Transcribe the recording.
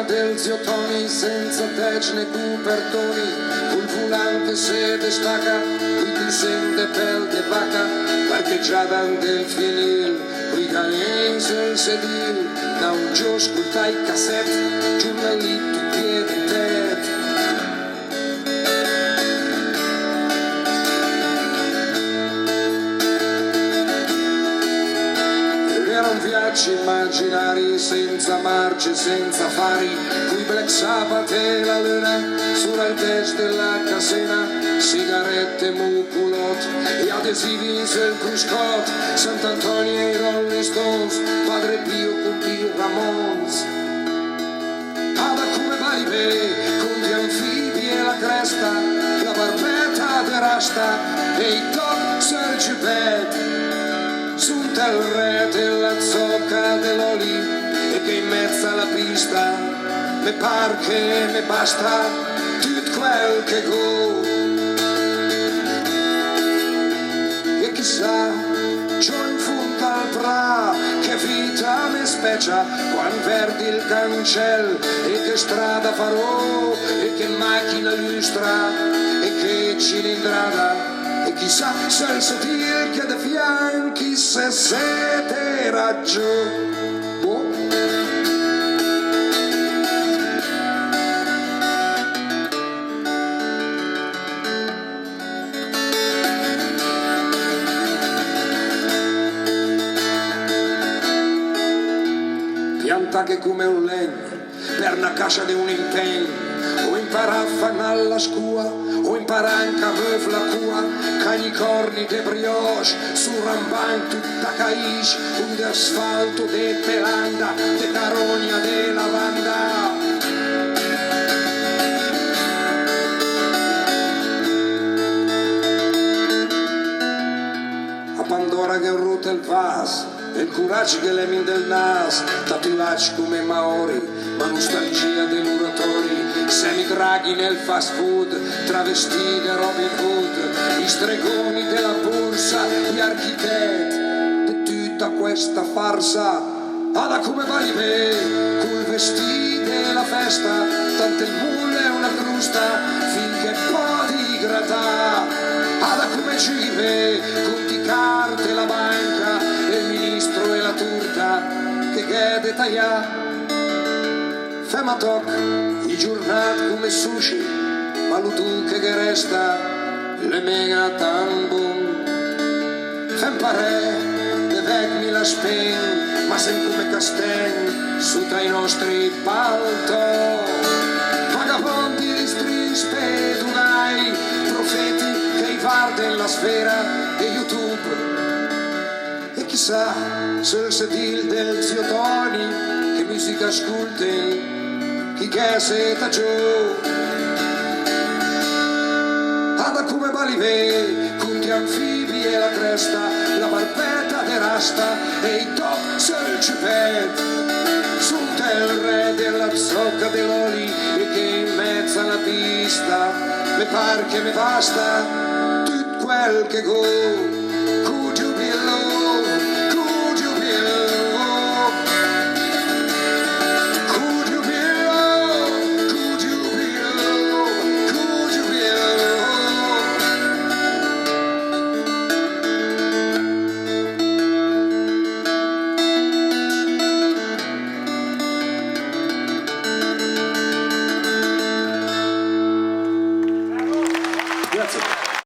macchina del zio Tony senza tech né copertoni, col volante se destaca, qui ti sente pel de vaca, parcheggiata del finil, qui calenza il sedil, da un giorno ascoltai cassette, giornalito in piedi te. Viaggi immaginari senza marce, senza fari, qui Black Sabbath e la luna, sull'altezza della casena, sigarette, muculot e adesivi sul cruscot, Sant'Antonio e i Rolling Stones, Padre Pio con Pio Ramons. Ada come Balibè, con gli anfibi e la cresta, la barbetta de rasta e i top sul giubbetto. Sunta il re della zocca dell'oli e che in mezzo alla pista me par che me basta tutto quel che go. E chissà, c'ho in fondo al bra che vita me speccia quando perdi il cancello e che strada farò e che macchina lustra e che cilindrada. E chissà se il sedile che da fianchi se sete raggio. Oh. Pianta che come un legno per una cascia di un impegno, o impara a fanare la scua, o impara anche a muovere la cua, cani corni de brioche, su ramban tutta caish, un de asfalto de pelanda, de caronia de lavanda. A Pandora che ruota il vas, e il coraggio che le min del nas, tatuaggi come Maori, ma nostalgia dei muratori, semidraghi nel fast food, travestiti da Robin Hood, gli stregoni della borsa, gli architetti di tutta questa farsa. Ada come Balibè, col vestito della festa, tante mulle e una crusta, finché poi gratta. Ada come Give, conti carte la banca, e il ministro e la turta, che gede taglià. Fema toc, i giornati come sushi, ma lo tu che resta, le mega tambon. Fem pare, de vecmi la spen, ma sem come casten, su tra i nostri palto. Vagabondi di stris pedunai, profeti che i varden la sfera e YouTube. E chissà, se il sedil del zio Tony, che musica ascolten, chi che seta giù. Ada come Balibè, con gli anfibi e la cresta, la barbetta de rasta e i top sul giubbetto. Sunta il re della zocca dell'oli e che in mezzo alla pista me par che me basta tutto quel che go.